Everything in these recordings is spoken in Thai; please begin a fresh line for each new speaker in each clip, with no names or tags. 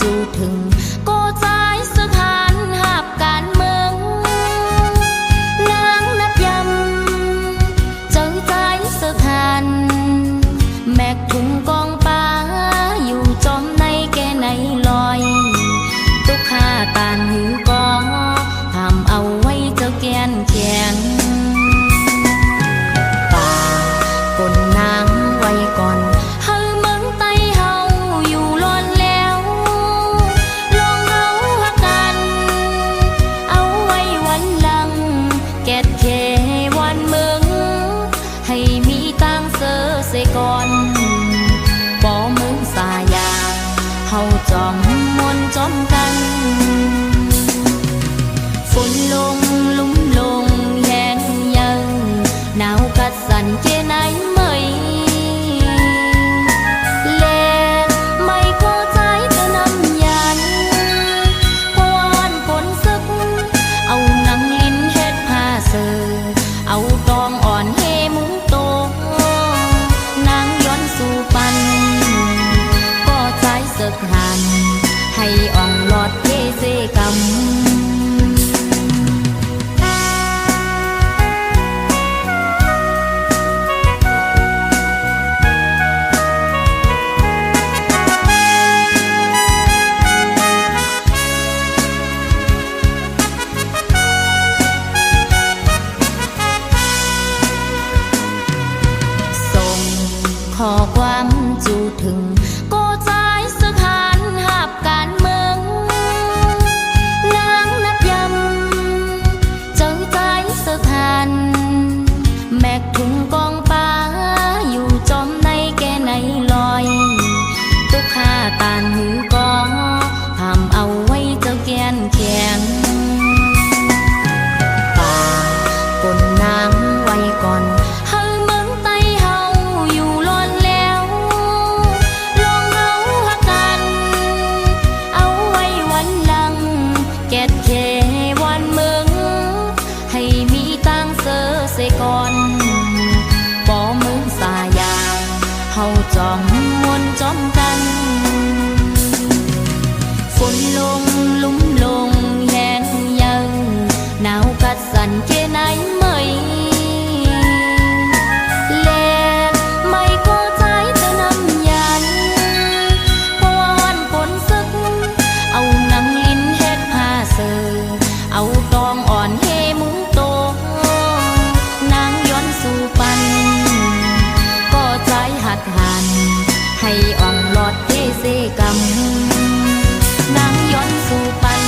จูถึงก็ใจสถานหาบการเมืองนางนับยำเจอใจสถานแมกถุงกองป้าอยู่จอมในแกในลอยตุกขาตานหือกองทำเอาไว้เจ้าแกนแข็งป่าก้นนางไว้ก่อนเฮาเมืองไต้เฮาอยู่ล้นแล้วลองเฮาหักกันเอาไว้วันหลังแกดเควันเมืองให้มีตังเสือเสก่อนบ่มึงสายาเฮาจอมมนจอมกันฝนลงลุ่มลงแห้งยังหนาวกัดสั่นเจไหนไม่แลไม่เข้าใจจะนำยันพวนฝนซึกเอาหนังลิ้นเฮ็ดผ้าเสือเอาตองอ่อนเฮมุงโตนางย้อนสู่ปันก็ใจสึกหันให้อ่องหลอดเทเสกำขอความจูถึงก็ใจสถานหาบการเมืองนางนับยำเจอใจสถานแมกถุงกองป้าอยู่จอมในแกในลอยตุกขาตานหือกองทำเอาไว้เจ้าแกนแข็งป่าก้นนางไว้ก่อนก่อนบ่มึงสายาเฮาจอมมวนจอมกันฝนลงลุ่มลงแห้งยังหนาวกัดสั่นเจไหนไม่แลไม่เข้าใจจะนำยันพวนฝนซึกเอาหนังลิ้นเฮ็ดผ้าเสือเอาตองอ่อนเฮมุงโตสู่ปันก็ใจหักหันให้อ่องหลอดเทเสกำนางย้อนสู่ปัน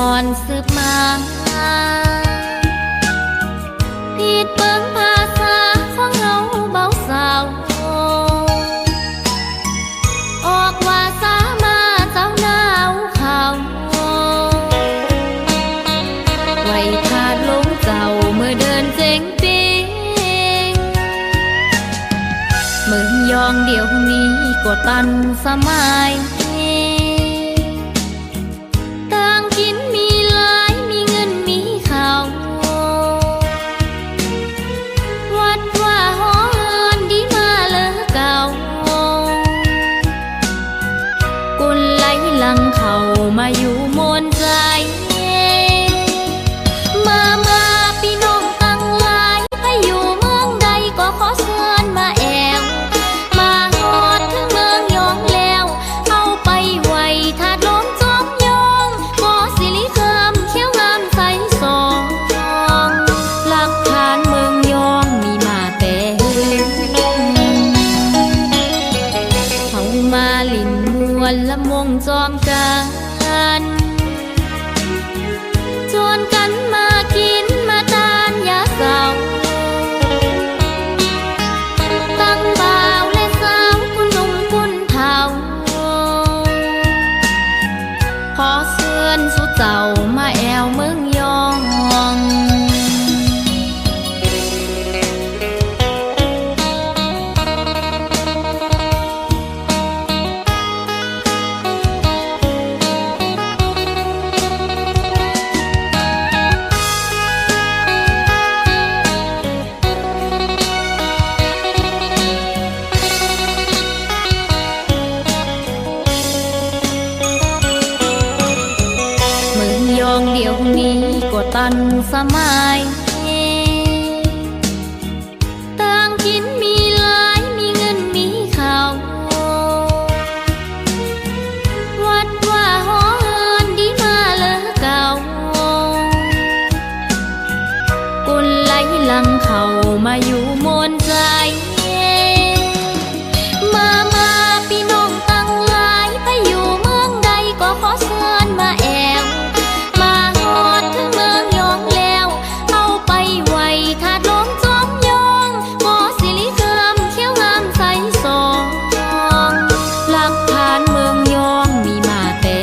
อนสืบมาผิดเบิ่งภาษาของเฮาเบาสาวออกว่าสามาเจ้าหนาวเขาไว้ทาดลงเจ้าเมื่อเดินเจ๋งปิงเมืองยองเดี๋ยวนี้ก็ตันสมัยต่างกินมีหลายมีเงินมีข้าววัดว่าหอเฮินดีมาเลอเก่ากุนไหลหลังเขามาอยู่มนใจมาพี่น้องตั้งหลายไปอยู่เมืองใดก็ขอเชิญมาแอวมาฮอดถึงเมืองยองแล้วเอาไปไว้ถาดลมจอมยองบ่สิริคำเขียวงามใสสองหลักฐานเมืองยองมีมาแต่เขามาลินมวนละมงจอมกันชวนกันมากินมาทานยาเสาตั้งบ่าวและสาวคุณหนุ่มคุณเฒ่าขอเชิญสู่เจ้ามาแอวเมืองยองเดี๋ยวนี้ก็ตันสมัยต่างกินมีหลายมีเงินมีข้าววัดว่าหอเฮินดีมาเลอเก่ากุนไหลหลังเขามาอยู่มนใจมาพี่น้องตั้งหลายไปอยู่เมืองใดก็ขอเชิญมาแอวถึงเมืองยองแล้วเอาไปไว้ถาดลมจอมยองบ่สิริคำเขียวงามใสสองหลักฐานเมืองยองมีมาแต่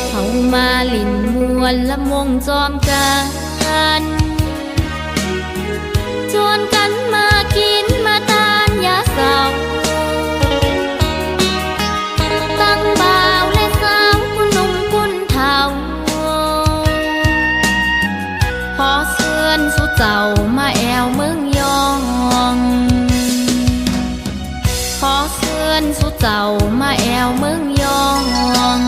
เขามาลินมวนละมงจอมกันชวนกันมากินมาทานยาเสาตั้งบ่าวและสาวคุณหนุ่มคุณเฒ่าขอเชิญสู่เจ้ามาแอวเมืองยองขอเชิญสู่เจ้ามาแอวเมืองยอง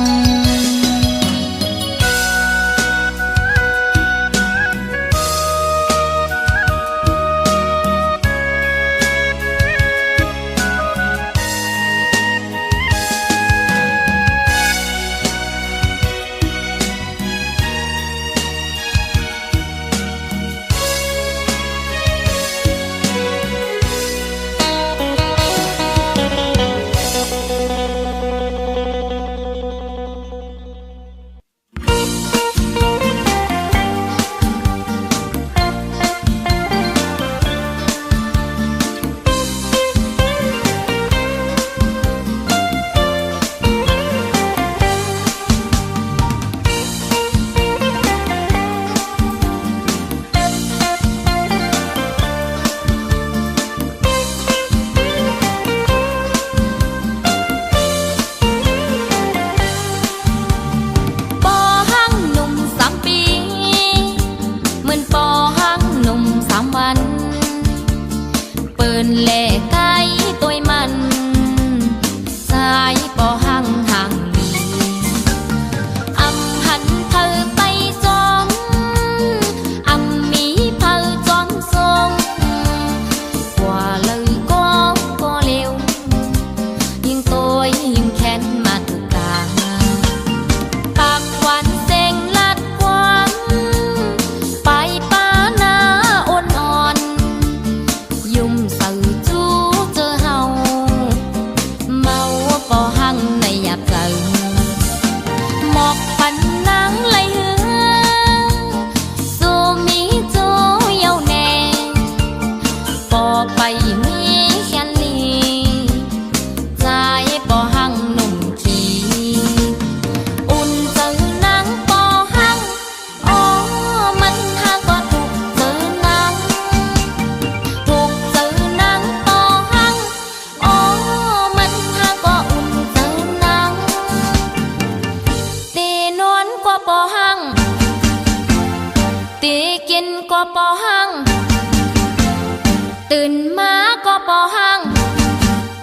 ตื่นมาก็ปอหัง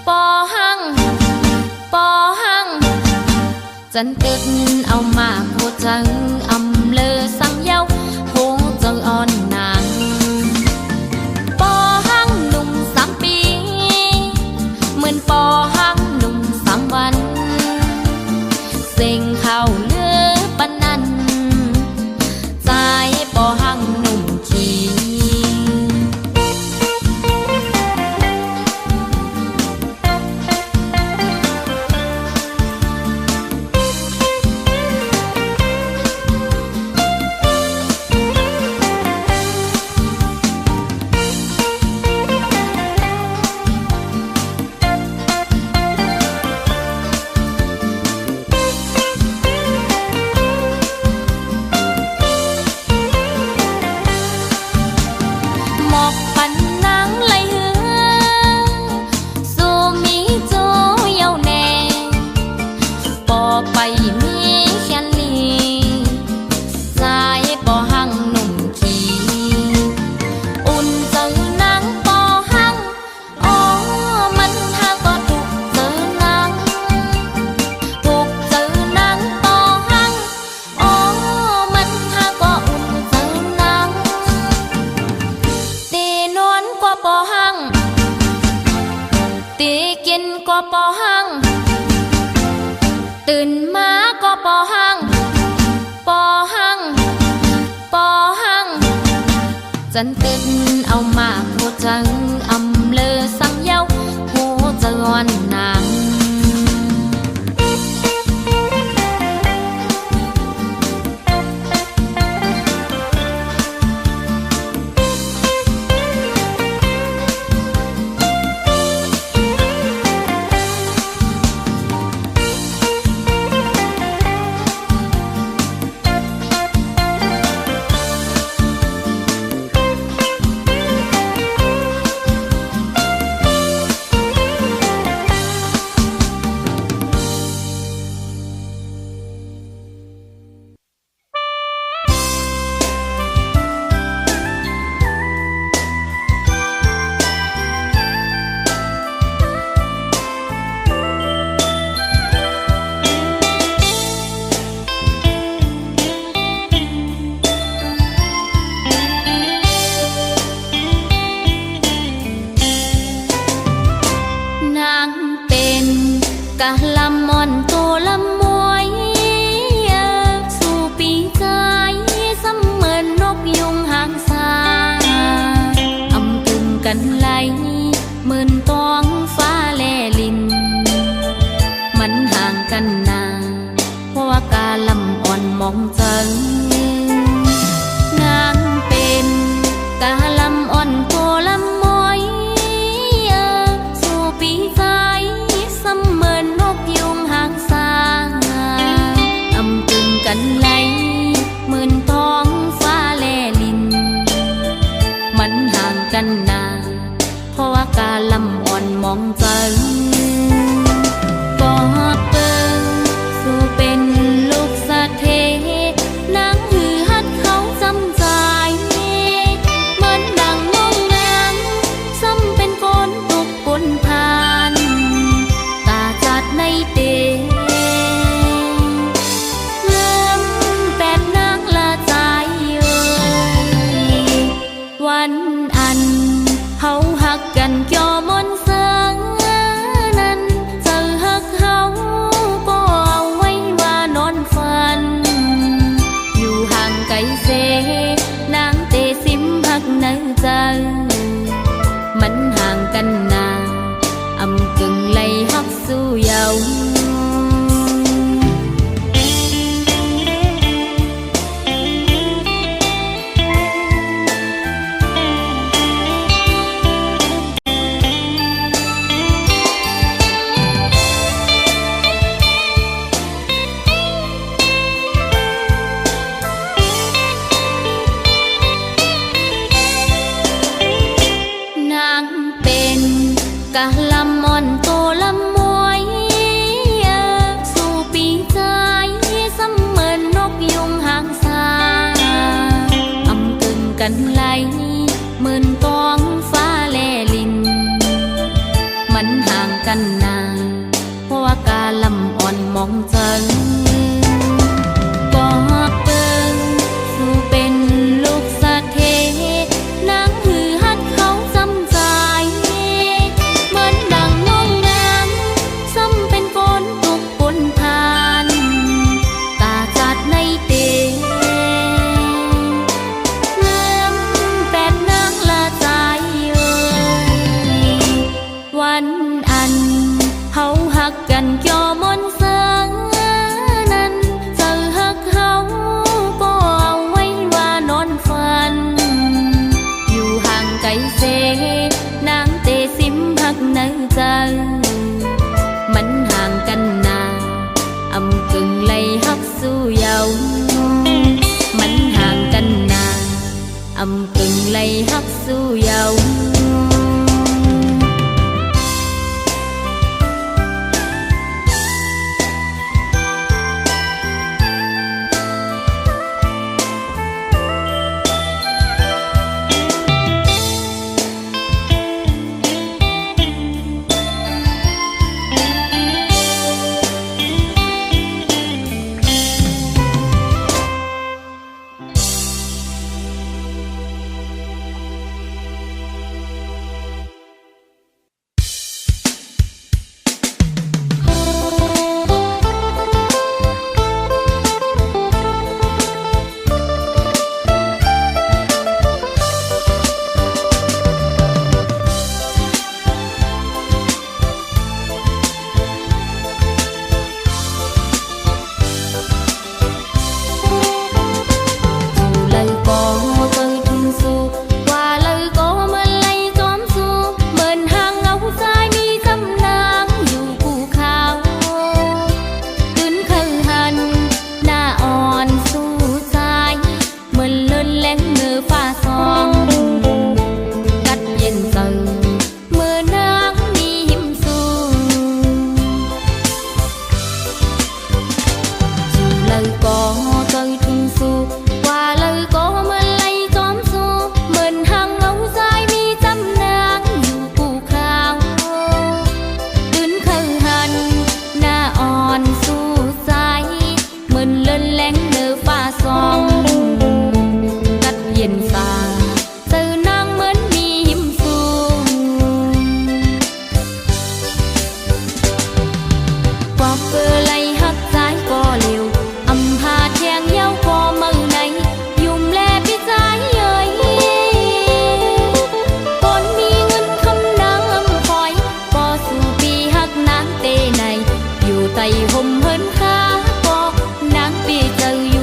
ปอหังปอหังจันตึกเอามาโคจังอำเลอสังเย้าโหจังอ่อนนางปอหังหนุ่ม3 ปีเหมือนปอหังหนุ่ม3 วันเสียงเข้าเลือปันนั้นใจปอหังหนุ่มขี้ไปมีแค่นี้ใจปอหังหนุ่มขี้อุ่นเจอนางปอหังอ๋อมันทางก็ถูกเจอนางถูกเจอนางปอหังอ๋อมันทางก็อุ่นเจอนางตีนวลกว่าปอหังตีกินกว่าปอหังตื่นมาก็ปอหังปอหังปอหังจันตึนเอามาโคจังอำเลอสังเย้าโหจะงอนนางกะลำมอนตัวลำมวยสู่ปีใจเสมือนนกยุงหางสาอำกึ่งกันไหลเหมือนตองฟ้าแลลินมันห่างกันนาเพราะว่ากาลำอ่อนมองจังนางเป็นกะลำอ่อนตัวลำมวยสู่ปีใจเสมือนนกยุงหางสาอำกึ่งกันไหลเหมือนท้องฟ้าแลลินมันห่างกันนาเพราะว่ากาลำอ่อนมองจังกอดเปิงสู่เป็นลูกสะเทนางหือฮัดเขาจำใจเหมือนดังงงงามซ้ำเป็นคนตุกปนผ่านตาจัดในเตเริ่มแปดนางละใจวันอันเฮาหักกันเกี่ยวมนเสืองนั้นเจอหักเฮาก็เอาไว้ว่านอนฝันอยู่ห่างไกลเสนางเตสิมหักในใจมันห่างกันนาอำกึ่งไหลหักสู้เยาว์นางเป็นกะลำมอนโตลำมวยสู่ปีใจเสมือนนกยุงหางสาอำกึ่งกันไหลเหมือนตองฟ้าแล กันนาเพราะว่าการลำอ่อนมองจังบอกเบิ่งสู่เป็นลูกสะเทนางหือฮัดเขาจำใจเหมือนดังน้องนางซ้ำเป็นฝนตกบนทานตาจัดในเตงามแปดนางละใจเอ่ยวันอันเฮาหักกันเกี่ยวมนต์เสืองนั้นเจอหักเฮาก็เอาไว้ว่านอนฝันอยู่ห่างไกลเสนางเตสิมหักในใจมันห่างกันนาอำกึ่งไล่หักสู้เยามันห่างกันนาอำกึ่งไล่หักสู้เยาห่มเฮินค้าก็นางปีเจอ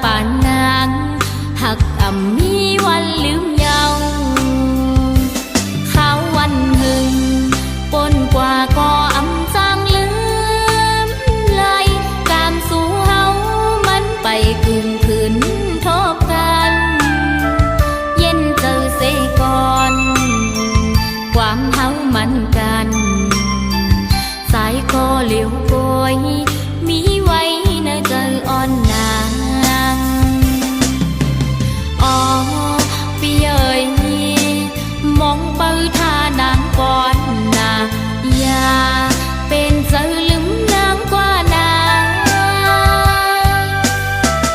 ป่านนางหักอ่ำมีวันลืมเยาเขาวันหึงปนกว่าก็อำจางลืมเลยการสู่เฮามันไปกึ่งคืนทบกันเย็นเจอเสก่อนความเฮามันกันสายก็เหลียวโกยมีไว้ในใจอ่อนนางอ๋อพี่เอ๋ยมองเปิดท่านางก่อนนะอย่าเป็นเจอลืมนางกว่านาง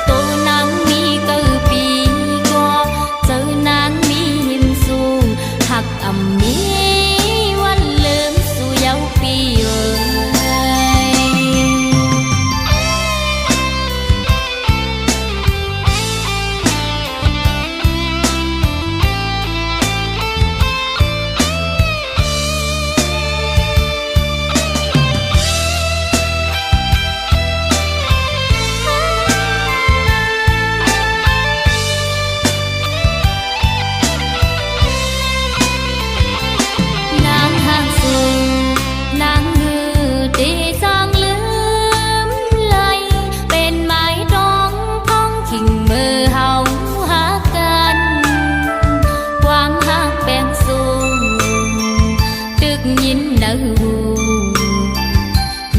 ตัวนางมีเกิดปีก็เจอนางมีหิมสูงหักอ่ำมีวันลืมสู่เยาปีเอ๋ย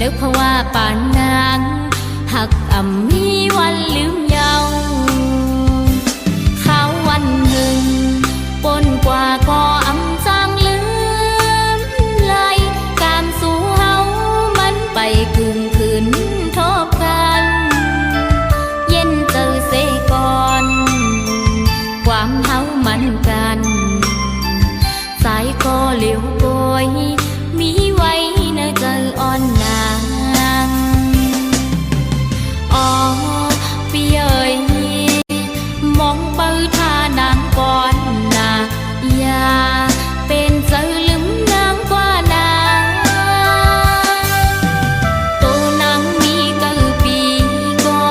นึกเพราะว่าป่านนางหักอ่ำมีวันลืมเยาเขาวันหนึ่งปนกว่าก็อำจางลืมเลยการสู่เฮามันไปกึ่งคืนทบกันเย็นเจอเสก่อนความเฮามันกันสายก็เหลียวโกยมีไว้ในใจอ่อนนางอ๋อพี่เอ๋ยมองเปิดท่านางก่อนนะอย่าเป็นเจอลืมนางกว่านางตัวนางมีเกิดปีก็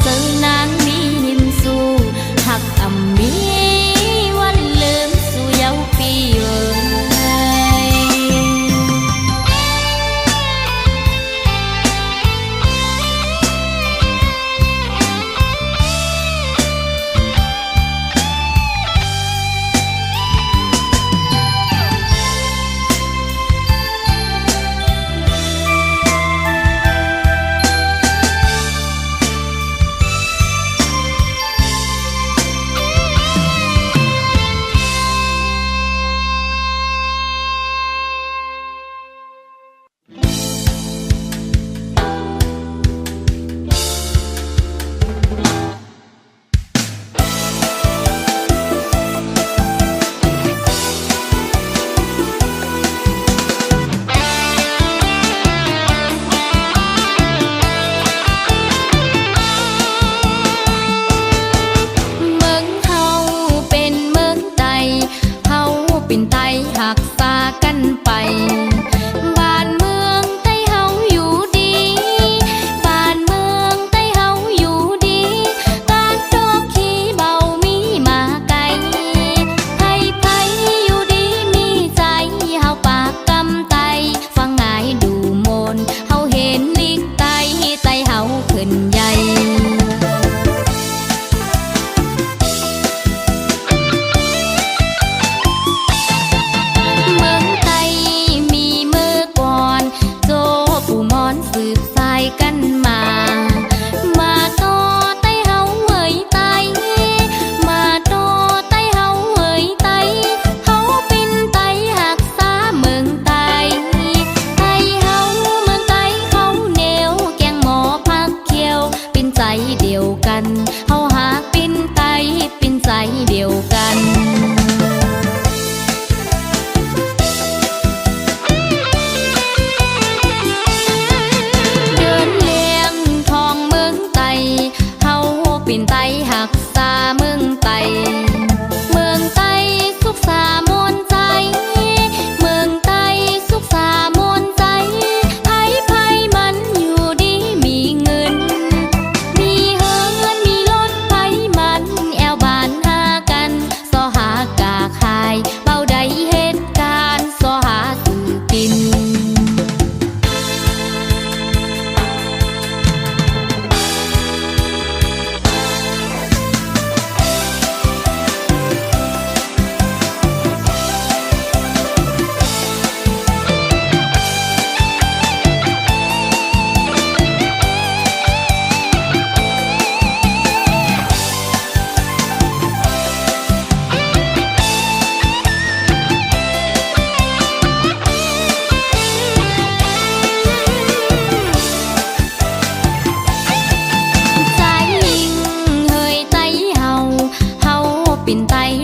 เจอนางมีหิมสู่หักอ่ำมีวันลืมสู่เยาปีเอ๋ย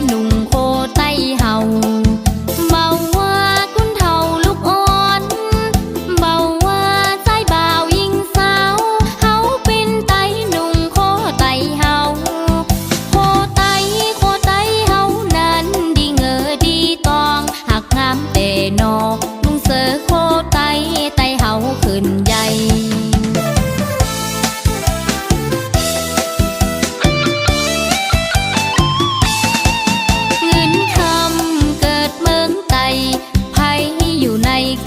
หนุ่มโคไตเฮาเบาว่าคุณเฒ่าลูกอ่อนเบาว่าใจบ่าวยิงสาวเฮาเป็นไตหนุ่มโคไตเฮาโคไตเฮานั้นดีเงอดีตองหักงามแต่นอลุงเสือโคไตเฮาขึ้นใหญ่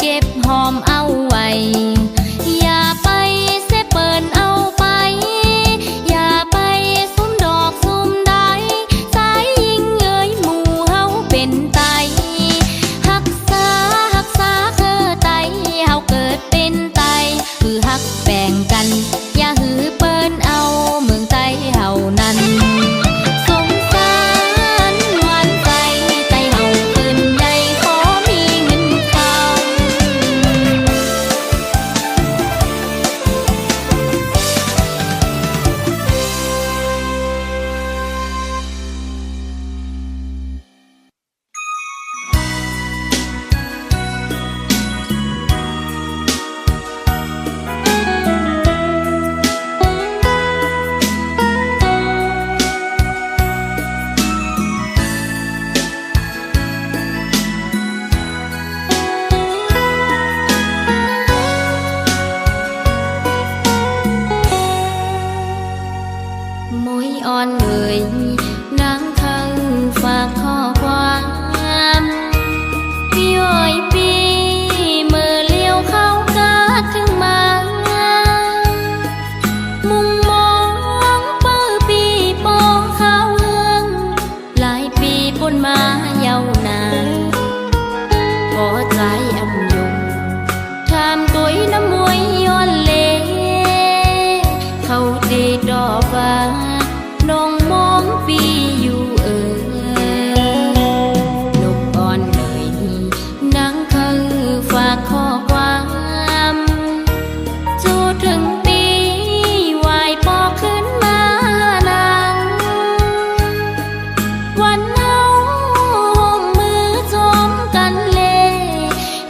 เก็บหอมเอาไว้อย่าไปเสเปินเอาไปอย่าไปซุ่มดอกซุ่มได้สายยิงเอ้ยหมู่เฮาเป็นไตหักษาคือไตเฮาเกิดเป็นไตคือหักแบ่งกันอย่าหือเปิ้นเอาเมืองไตเฮานั้นสงสารหวานใจไตเฮาขึ้นใหญ่ขอมีเงินคมวยอ่อนเอ่ยนางคังฝากข้อความพี่อ้อยปีเมื่อเลี้ยวเข้ากาดถึงมามุงมองเปิ้ปีปองข้าวเฮืองหลายปีปนมาเยาวนานพอใจอำยงทำตัวน้ำมวยย้อนเลเขาดีดอกว่าน้องมองปีอยู่นกอ่อนเลยนางคือฝากข้อความจูถึงปีวายปอกขึ้นมานางวันเฮาห่มมือจมกันเล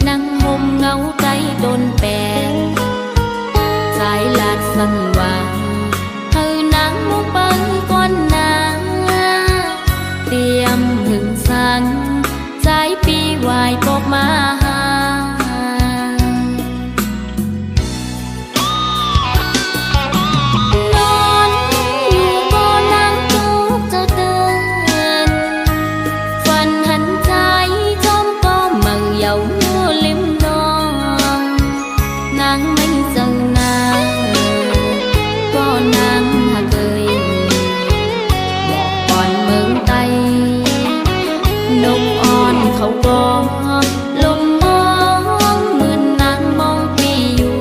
นั่งห่มเงาใจโดนแปงสายลาดสั่นว่าเธอนางมุกปังก้อนนาเตรียมหึงสังใจปีวายปกมาหานอนอยู่ก็นั่งจุกเจ้าเตือนฝันหันใจจอมก็มั่งเยาอยู่ริมนองนางไม่เจอนางก็นางหากเอ่ยบอกก่อนเมืองไตนกอ่อนเขาก็ลมมองเหมือนนางมองปีอยู่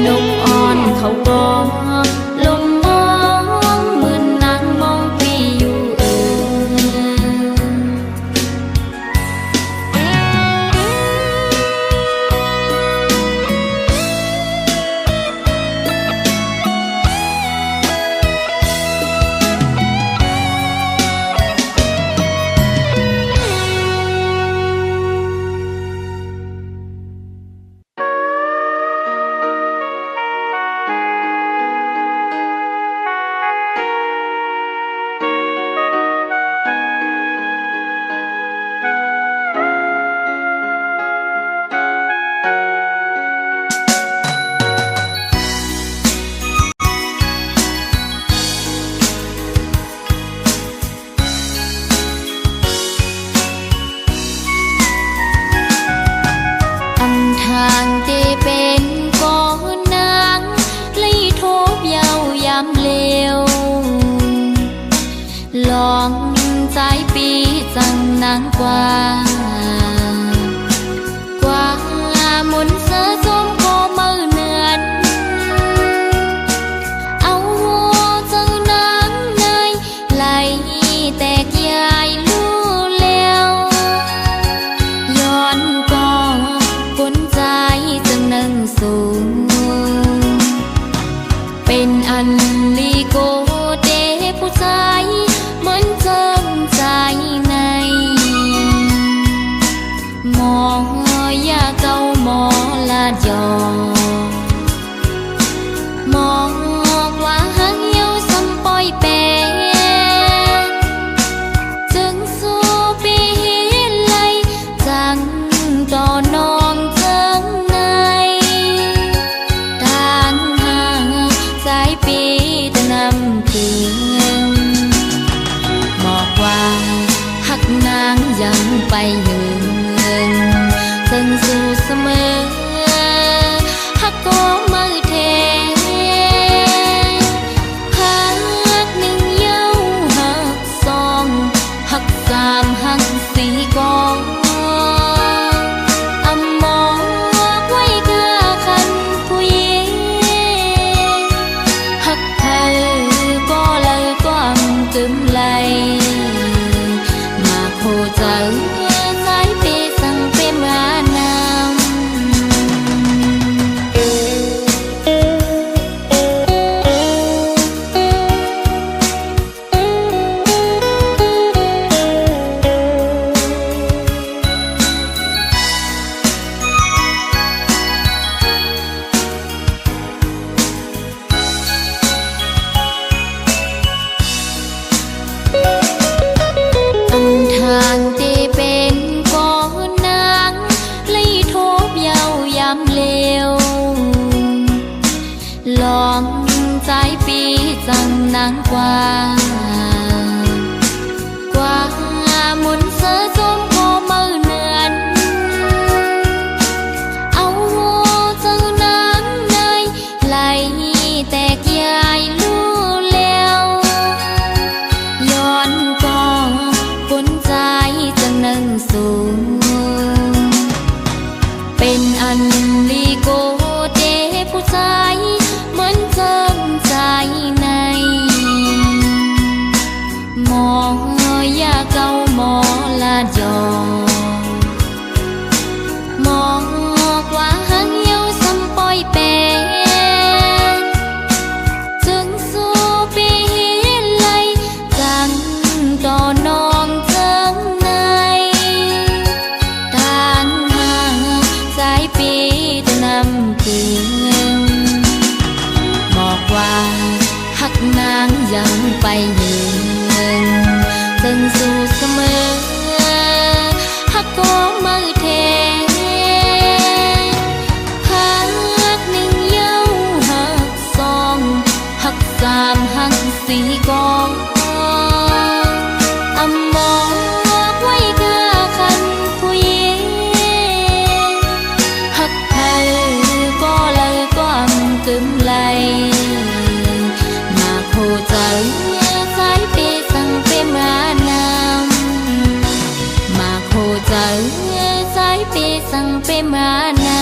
นกอ่อนเขาก็ลมมองเหมือนนางมองพี่อยู่ทางที่เป็นก้อนนางเลยทบเยาวยามเลวลองใจปีจังนางกว่ามุนเสือจมก็มือเนือนเอาเจ้านางในไหลแตกยายลู่แล้วย้อนก็ก้นใจจึงนั่งสูงเป็นอันลีโกเดผู้ใจเหมือนเจิมใจในหมอยาเก่าหมอลาดยอมองว่าหังเยาซ้ำปอยแปรจึงสู้ปีไลจังต่อนองเจิงในทางหางสายปีตะนำถึงบอกว่าหักนางยังไปยืนจึงสู้เสมอหักก็มือเทหักหนึ่งเย้าหักสองหักสามหักสี่กองอำมองไว้กาคันผู้หญิงหักเธอก็เลยความกึมไหลมาโคเจอสายเปสั่งเป็นมานำทางที่เป็นก้อนนางเลยทบเยาวยามเลวลองใจปีจังนางกว่ามุนเสือจมก็มือเนือนเอาเจ้านางในไหลแตกยายลู่แล้วย้อนก็ก้นใจจึงนั่งสูงเป็นอันลีโกเดผู้ใจเหมือนเจิมใจในหมอยาเก่าหมอลาดยอมองว่าหังเยาซ้ำปอยแปรจึงสู้ปีไลจังต่อนองเจิงในทางหางสายปีตะนำถึงบอกว่าหักนางยังไปยืนจึงสู้เสมอหักก็มือเทหักหนึ่งเย้าหักสองหักสามหักสี่กองอำมองไว้กาคันผู้หญิงหักเธอก็เลยความกึมไหลมาโคเจอสายปีสั่งเป็นมานำมาโคเจอสายปีสั่งเป็นมานำ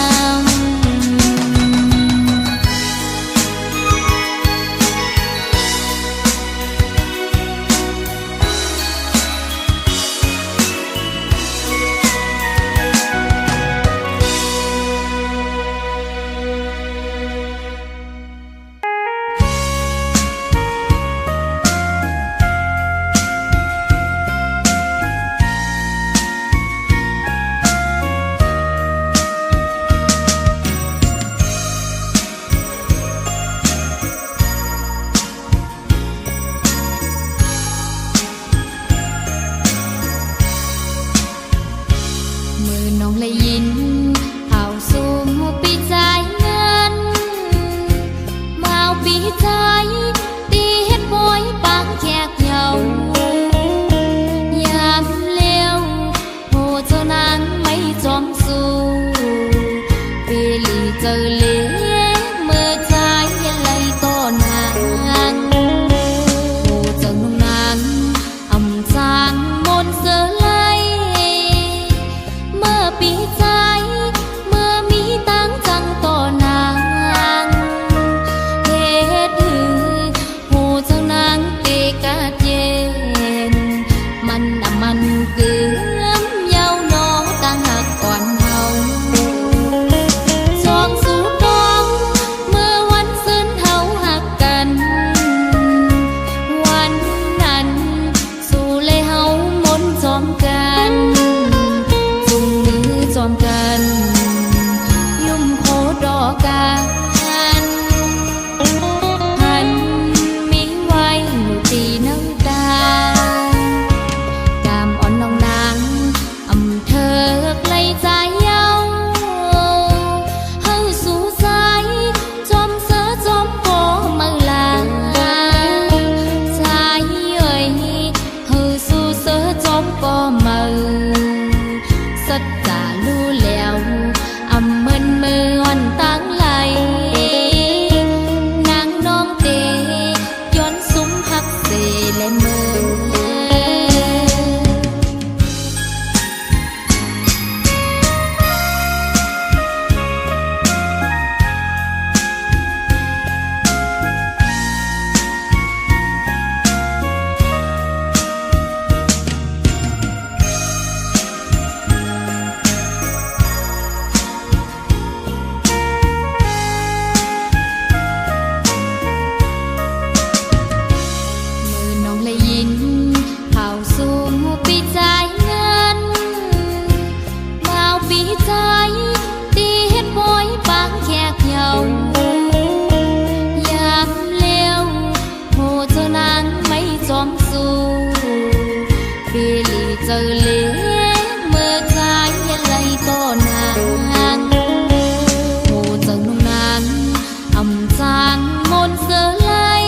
sang môn sơ lay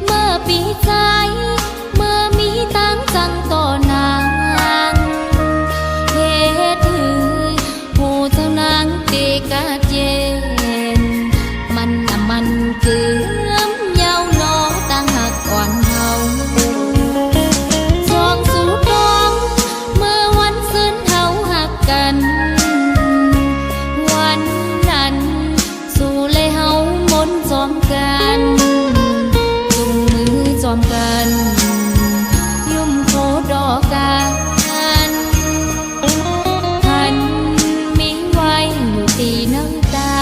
mơ bị trái mơ mỹ táng trăng to nàng hết hư hồ theo nàng tê cá chênมันคือเยาวนอตั้งหักอ่อนเฮาจองสู่ดองเมื่อวันซึ้นเฮาหักกันวันนั้นสู่เลยเฮามนจอมกันจุงมือจอมกันยุ่มโคดอกกันท่านมีไว้อยู่ตีน้ำตา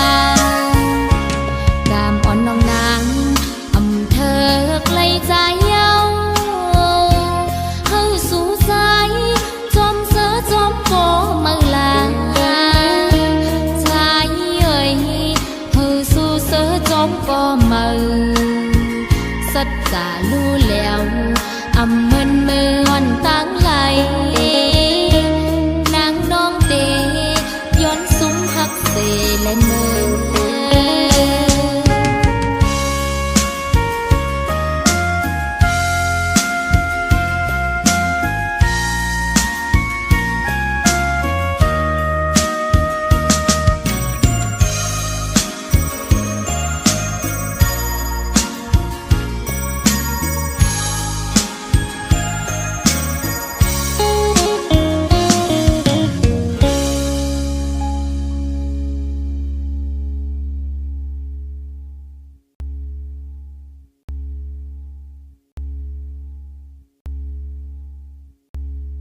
น้องนางอำเธอไกลใจเยาเฮาสู่สายจอมเสือจอมโกมังลาชายเอ่ยเฮาสู่เสือจอมโกมังสัจจารู้แล้วอำเมินมืออ่อนตั้งไหล